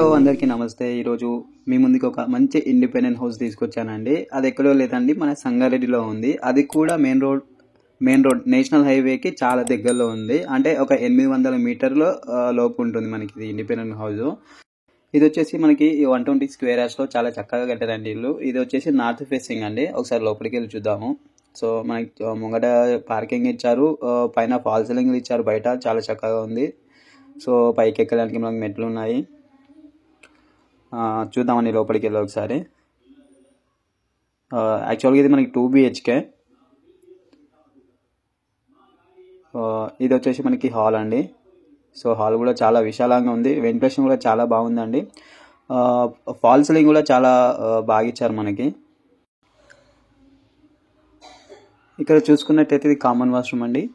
Hello అందరికీ నమస్తే. ఈరోజు మీ ముందుకు ఒక మంచి ఇండిపెండెంట్ హౌస్ తీసుకొచ్చానండి. అది ఎక్కడో లేదండి, మన సంగారెడ్డిలో ఉంది. అది కూడా మెయిన్ రోడ్ నేషనల్ హైవేకి చాలా దగ్గరలో ఉంది. అంటే ఒక 800 మీటర్ల లోపు ఉంటుంది మనకి ఇది ఇండిపెండెంట్ హౌస్. ఇది వచ్చేసి మనకి 120 స్క్వేర్ యార్డ్స్లో చాలా చక్కగా కట్టారండి ఇల్లు. ఇది వచ్చేసి నార్త్ ఫేసింగ్ అండి. ఒకసారి లోపలికి వెళ్ళి చూద్దాము. సో మనకి ముంగట పార్కింగ్ ఇచ్చారు, పైన ఫాల్ సీలింగ్ ఇచ్చారు, బయట చాలా చక్కగా ఉంది. సో పైకి ఎక్కడానికి మనకి మెట్లు ఉన్నాయి. చూద్దామండి లోపలికి వెళ్ళి ఒకసారి. యాక్చువల్గా ఇది మనకి 2 BHK. ఇది వచ్చేసి మనకి హాల్ అండి. సో హాల్ కూడా చాలా విశాలంగా ఉంది, వెంటిలేషన్ కూడా చాలా బాగుందండి. ఫాల్ సీలింగ్ కూడా చాలా బాగా ఇచ్చారు మనకి. ఇక్కడ చూసుకున్నట్టయితే ఇది కామన్ వాష్రూమ్ అండి.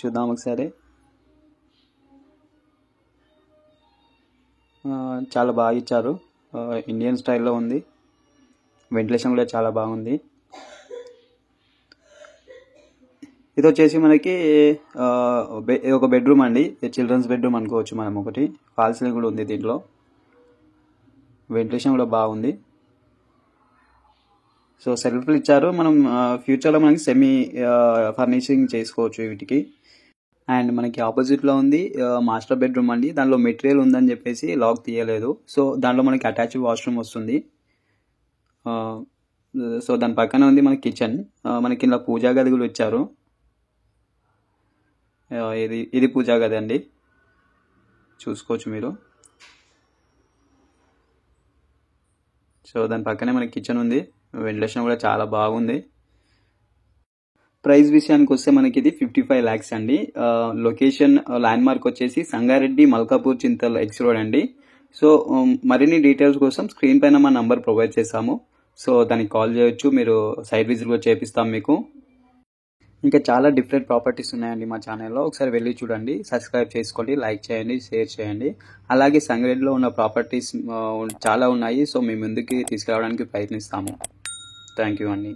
చూద్దాం ఒకసారి. చాలా బాగా ఇచ్చారు, ఇండియన్ స్టైల్లో ఉంది, వెంటిలేషన్ కూడా చాలా బాగుంది. ఇది వచ్చేసి మనకి ఒక బెడ్రూమ్ అండి, చిల్డ్రన్స్ బెడ్రూమ్ అనుకోవచ్చు మనం. ఒకటి ఫాల్ సీలింగ్ కూడా ఉంది దీంట్లో, వెంటిలేషన్ కూడా బాగుంది. సో సెల్ఫ్లు ఇచ్చారు, మనం ఫ్యూచర్లో మనకి సెమీ ఫర్నిషింగ్ చేసుకోవచ్చు వీటికి. అండ్ మనకి ఆపోజిట్లో ఉంది మాస్టర్ బెడ్రూమ్ అండి. దానిలో మెటీరియల్ ఉందని చెప్పేసి లాక్ తీయలేదు. సో దాంట్లో మనకి అటాచ్ వాష్రూమ్ వస్తుంది. సో దాని పక్కన ఉంది మనకి కిచెన్. మనకి ఇలా పూజా గది కూడా ఇచ్చారు. ఇది పూజా గది అండి, చూసుకోవచ్చు మీరు. సో దాని పక్కనే మనకి కిచెన్ ఉంది, వెంటిలేషన్ కూడా చాలా బాగుంది. ప్రైస్ విషయానికి వస్తే మనకి ఇది 55 lakhs అండి. లొకేషన్ ల్యాండ్ మార్క్ వచ్చేసి సంగారెడ్డి మల్కాపూర్ చింతల్ ఎక్స్ రోడ్ అండి. సో మరిన్ని డీటెయిల్స్ కోసం స్క్రీన్ పైన మా నంబర్ ప్రొవైడ్ చేస్తాము. సో దానికి కాల్ చేయొచ్చు, మీరు సైట్ విజిట్ కూడా చేపిస్తాం మీకు. ఇంకా చాలా డిఫరెంట్ ప్రాపర్టీస్ ఉన్నాయండి మా ఛానల్లో, ఒకసారి వెళ్ళి చూడండి, సబ్స్క్రైబ్ చేసుకోండి, లైక్ చేయండి, షేర్ చేయండి. అలాగే సంగారెడ్డిలో ఉన్న ప్రాపర్టీస్ చాలా ఉన్నాయి. సో మేము ముందుకి తీసుకురావడానికి ప్రయత్నిస్తాము. థ్యాంక్ యూ అండి.